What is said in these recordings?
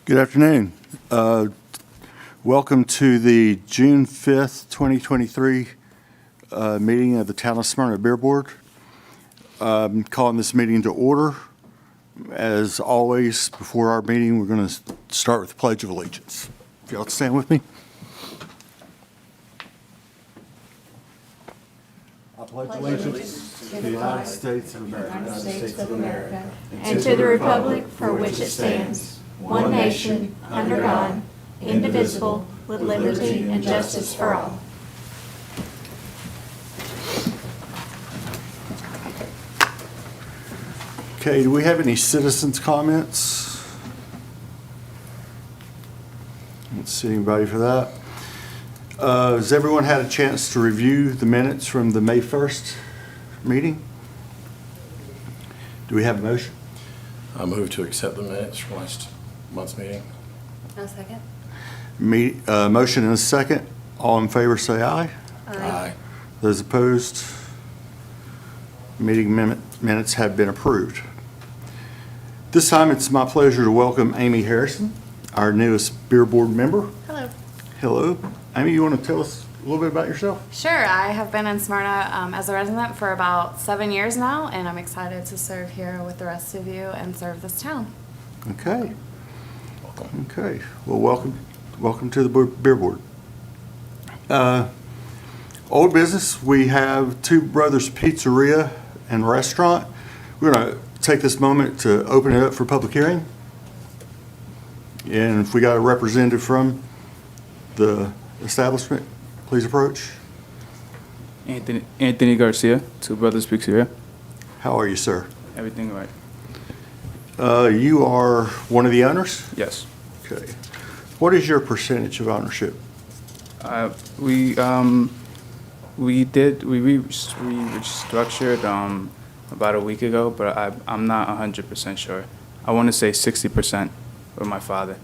Good afternoon. Welcome to the June 5th, 2023 meeting of the Town of Smyrna Beer Board. Calling this meeting to order. As always, before our meeting, we're going to start with the Pledge of Allegiance. If y'all stand with me. I pledge allegiance to the United States of America, and to the republic for which it stands, one nation, under God, indivisible, with liberty and justice for all. Okay, do we have any citizens' comments? I don't see anybody for that. Has everyone had a chance to review the minutes from the May 1st meeting? Do we have a motion? I move to accept the minutes from last month's meeting. No second. Motion and a second. All in favor say aye. Aye. Those opposed, meeting minutes have been approved. This time it's my pleasure to welcome Amy Harrison, our newest beer board member. Hello. Hello. Amy, you want to tell us a little bit about yourself? Sure, I have been in Smyrna as a resident for about 7 years now, and I'm excited to serve here with the rest of you and serve this town. Okay. Welcome. Okay. Well, welcome to the beer board. Old business, we have Two Brothers Pizzeria and Restaurant. We're going to take this moment to open it up for public hearing. And if we got a representative from the establishment, please approach. Anthony Garcia, Two Brothers Pizzeria. How are you, sir? Everything right? You are one of the owners? Yes. Okay. What is your percentage of ownership? We restructured about a week ago, but I'm not 100% sure. I want to say 60% with my father.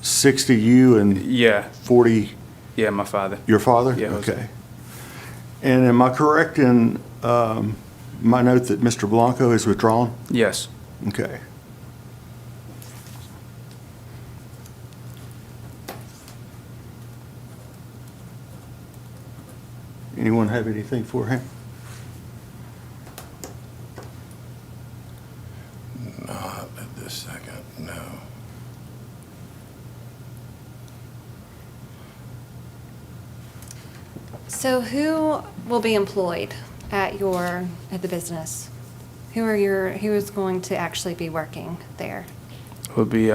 60 you and Yeah, 40 yeah, my father. your father? Yeah, Jose. Okay. And am I correct in my note that Mr. Blanco has withdrawn? Yes. Okay. Anyone have anything for him? Not at this second, no. So who will be employed at the business? Who is going to actually be working there? It'll be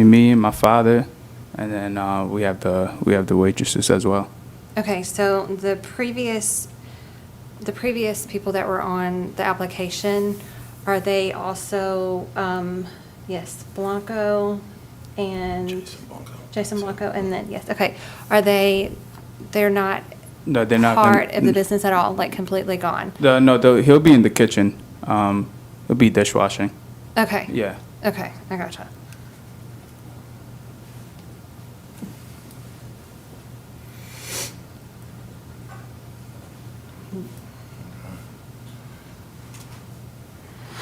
me and my father, and then we have the waitresses as well. Okay, so the previous people that were on the application, are they also, yes, Blanco and Jason Blanco. And then, yes, okay. They're not No, they're not part of the business at all, like completely gone? He'll be in the kitchen. He'll be dishwashing. Okay. Yeah. Okay, I gotcha.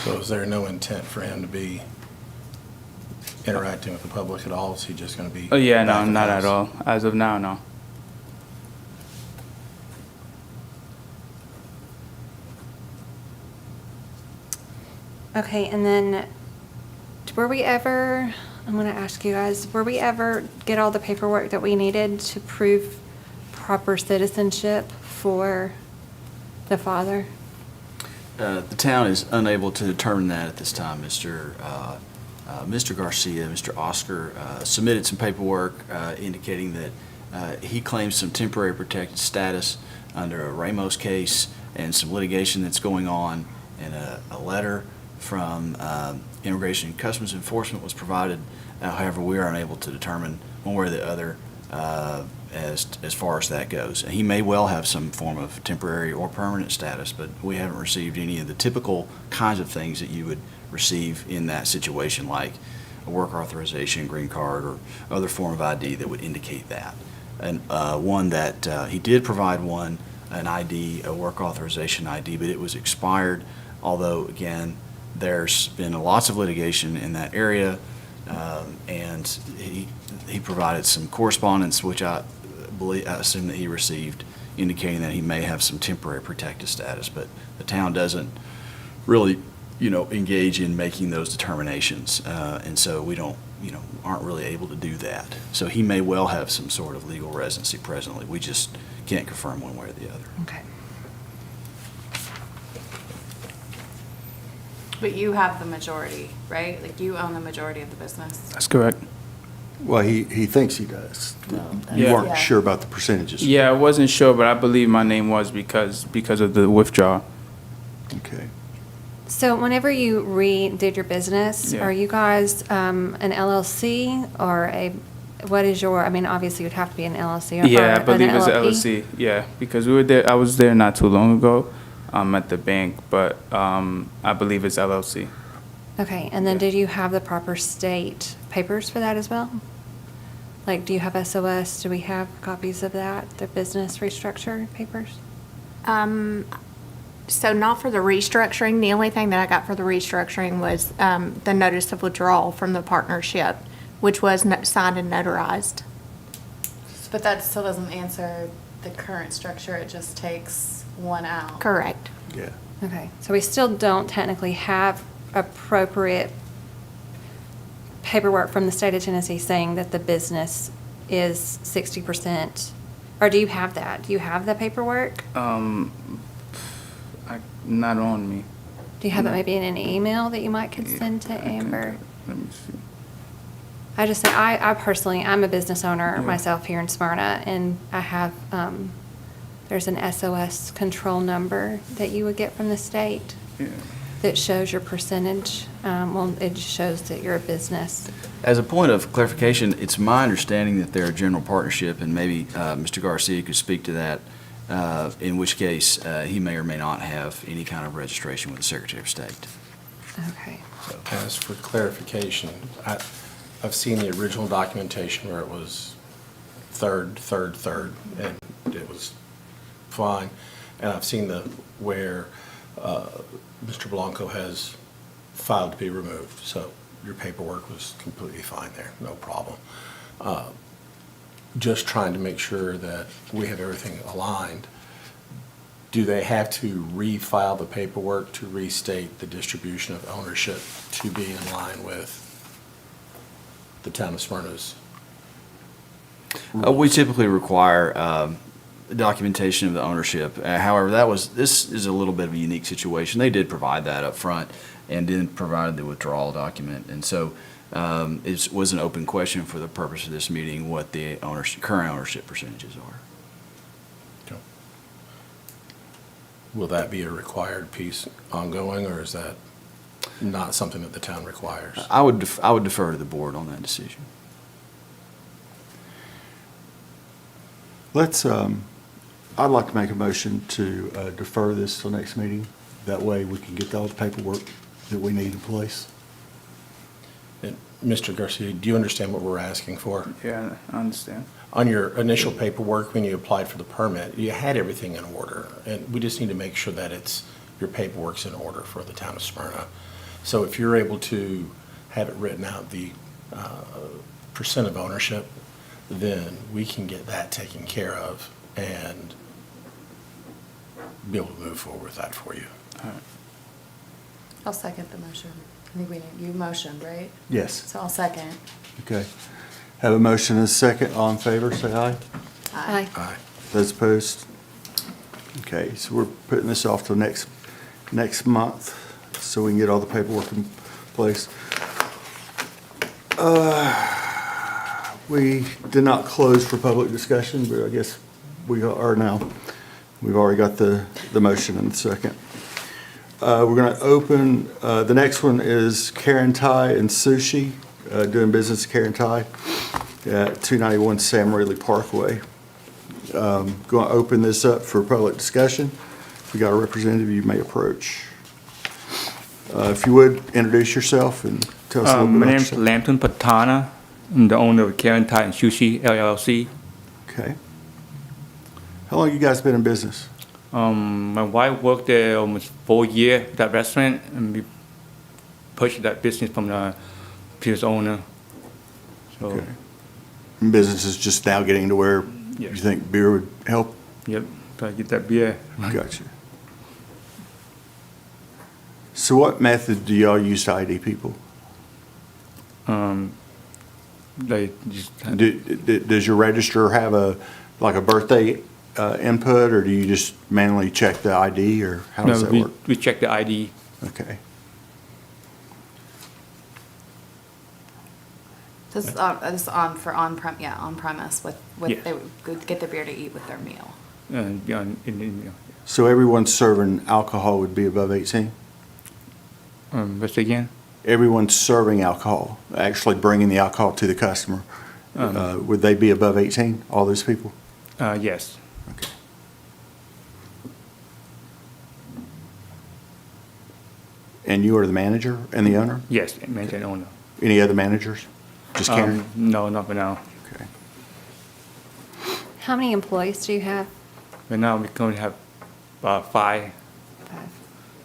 So is there no intent for him to be interacting with the public at all? Is he just going to be? Oh yeah, no, back of not house? at all. As of now, no. Okay, and then I'm going to ask you guys, were we ever get all the paperwork that we needed to prove proper citizenship for the father? The town is unable to determine that at this time. Mr. Garcia, Mr. Oscar, submitted some paperwork indicating that he claims some temporary protected status under a Ramos case and some litigation that's going on, and a letter from Immigration and Customs Enforcement was provided. However, we are unable to determine one way or the other as far as that goes. He may well have some form of temporary or permanent status, but we haven't received any of the typical kinds of things that you would receive in that situation, like a work authorization, green card, or other form of ID that would indicate that. And one that he did provide an ID, a work authorization ID, but it was expired, although, again, there's been lots of litigation in that area And he provided some correspondence, which I assume that he received, indicating that he may have some temporary protected status, but the town doesn't really, engage in making those determinations. And so we don't, aren't really able to do that. So he may well have some sort of legal residency presently. We just can't confirm one way or the other. Okay. But you have the majority, right? Like you own the majority of the business. That's correct. Well, he thinks he does. You Yeah. weren't Yeah. sure about the percentages. Yeah, I wasn't sure, but I believe my name was because of the withdrawal. Okay. So whenever you redid your business, Yeah. are you guys an LLC or what is your, I mean, obviously you'd have to be an LLC or Yeah, I an believe it's LLP? LLC. Yeah, because we were there. I was there not too long ago, at the bank, but I believe it's LLC. Okay, and then Yeah. did you have the proper state papers for that as well? Like, do you have SOS? Do we have copies of that, the business restructure papers? So not for the restructuring. The only thing that I got for the restructuring was the notice of withdrawal from the partnership, which was signed and notarized. But that still doesn't answer the current structure. It just takes one out. Correct. Yeah. Okay, so we still don't technically have appropriate paperwork from the state of Tennessee saying that the business is 60%. Or do you have that? Do you have the paperwork? Not on me. Do you have it No. maybe in an email that you might could send to I can- Amber? Let me see. I just say, I personally, I'm a business owner Yeah. myself here in Smyrna, and I have, there's an SOS control number that you would get from the state Yeah. that shows your percentage. Well, it just shows that you're a business. As a point of clarification, it's my understanding that they're a general partnership, and maybe Mr. Garcia could speak to that, in which case he may or may not have any kind of registration with the Secretary of State. Okay. As for clarification, I've seen the original documentation where it was third, and it was fine. And I've seen where Mr. Blanco has filed to be removed. So your paperwork was completely fine there, no problem. Just trying to make sure that we have everything aligned. Do they have to refile the paperwork to restate the distribution of ownership to be in line with the town of Smyrna's? We typically require documentation of the ownership. However, this is a little bit of a unique situation. They did provide that up front and didn't provide the withdrawal document. And so it was an open question for the purpose of this meeting, what the current ownership percentages are. Okay. Will that be a required piece ongoing, or is that not something that the town requires? I would defer to the board on that decision. I'd like to make a motion to defer this till next meeting. That way we can get all the paperwork that we need in place. And Mr. Garcia, do you understand what we're asking for? Yeah, I understand. On your initial paperwork, when you applied for the permit, you had everything in order, and we just need to make sure that your paperwork's in order for the town of Smyrna. So if you're able to have it written out, the percent of ownership, then we can get that taken care of and be able to move forward with that for you. I'll second the motion. I think you motioned, right? Yes. So I'll second. Okay. Have a motion and a second. All in favor, say aye. Aye. Aye. Those opposed? Okay, so we're putting this off till next month, so we can get all the paperwork in place. We did not close for public discussion, but I guess we are now. We've already got the motion and the second. We're going to open, the next one is Karen Thai and Sushi, doing business at Karen Thai at 291 Sam Rayleigh Parkway. Going to open this up for public discussion. If you got a representative, you may approach. If you would, introduce yourself and tell us a little bit My about name is yourself. Lamton Patana. I'm the owner of Karen Thai and Sushi LLC. Okay. How long you guys been in business? My wife worked there almost 4 years, that restaurant, and we purchased that business from the previous owner. So, Okay. Business is just now getting to where you Yes. think beer would help? yep, try to get that beer. Gotcha. So what method do y'all use to ID people? They just, Does your register have like a birthday input, or do you just manually check the ID, or how does no, that work? we check the ID. Okay. This is for on premise with Yes. they would get the beer to eat with their meal. Yeah, in, So everyone serving alcohol would be above 18? what's again? Everyone serving alcohol, actually bringing the alcohol to the customer, would they be above 18, all those people? Yes. Okay. And you are the manager and the owner? Yes, managing owner. Any other managers? Just Karen? No, not for now. Okay. How many employees do you have? Right now, we currently have 5, Five.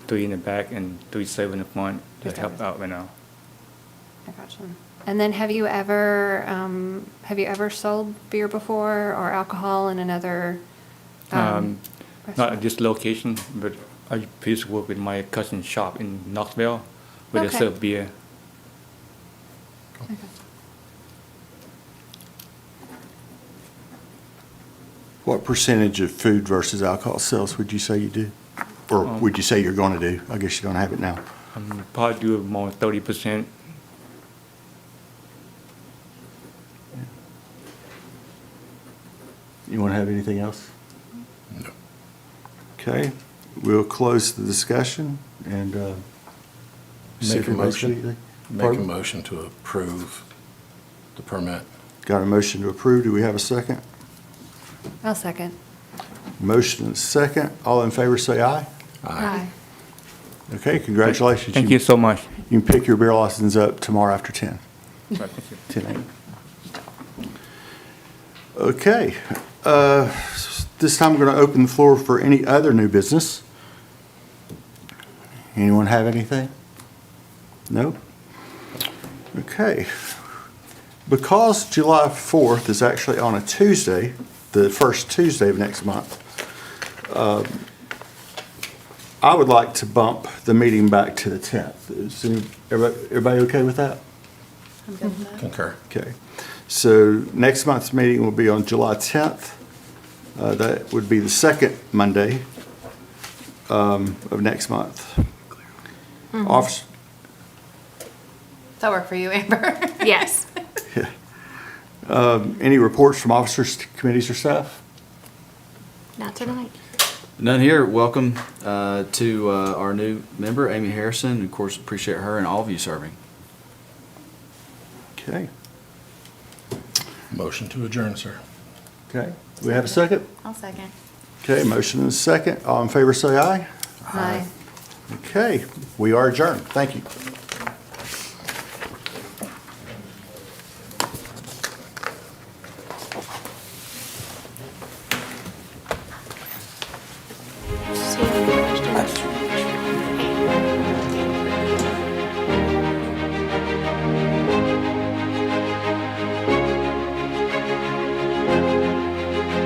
3 in the back and 3 serve in the front to Just help over. out right now. I gotcha. And then have you ever sold beer before or alcohol in another Not restaurant? at this location, but I used to work with my cousin's shop in Knoxville, where Okay. they serve beer. Okay. What percentage of food versus alcohol sales would you say you do? Or would you say you're going to do? I guess you don't have it now. Probably do more 30%. You want to have anything else? No. Okay, we'll close the discussion and see Make if a anybody's got motion, anything. make a Pardon? motion to approve the permit. Got a motion to approve. Do we have a second? I'll second. Motion and second. All in favor, say aye. Aye. Okay, congratulations. Thank you so much. You can pick your beer license up tomorrow after 10. Thank you. 10 a.m. Okay, this time we're going to open the floor for any other new business. Anyone have anything? No? Okay. Because July 4th is actually on a Tuesday, the first Tuesday of next month, I would like to bump the meeting back to the 10th. Is everybody okay with that? I'm good with that. Concur. Okay, so next month's meeting will be on July 10th. That would be the second Monday of next month. Office, Does that work for you, Amber? Yes. any reports from officers, committees, or staff? Not tonight. None here. Welcome to our new member, Amy Harrison. Of course, appreciate her and all of you serving. Okay, Motion to adjourn, sir. okay. Do we have a second? I'll second. Okay, motion and a second. All in favor, say aye. Aye. Okay, we are adjourned. Thank you.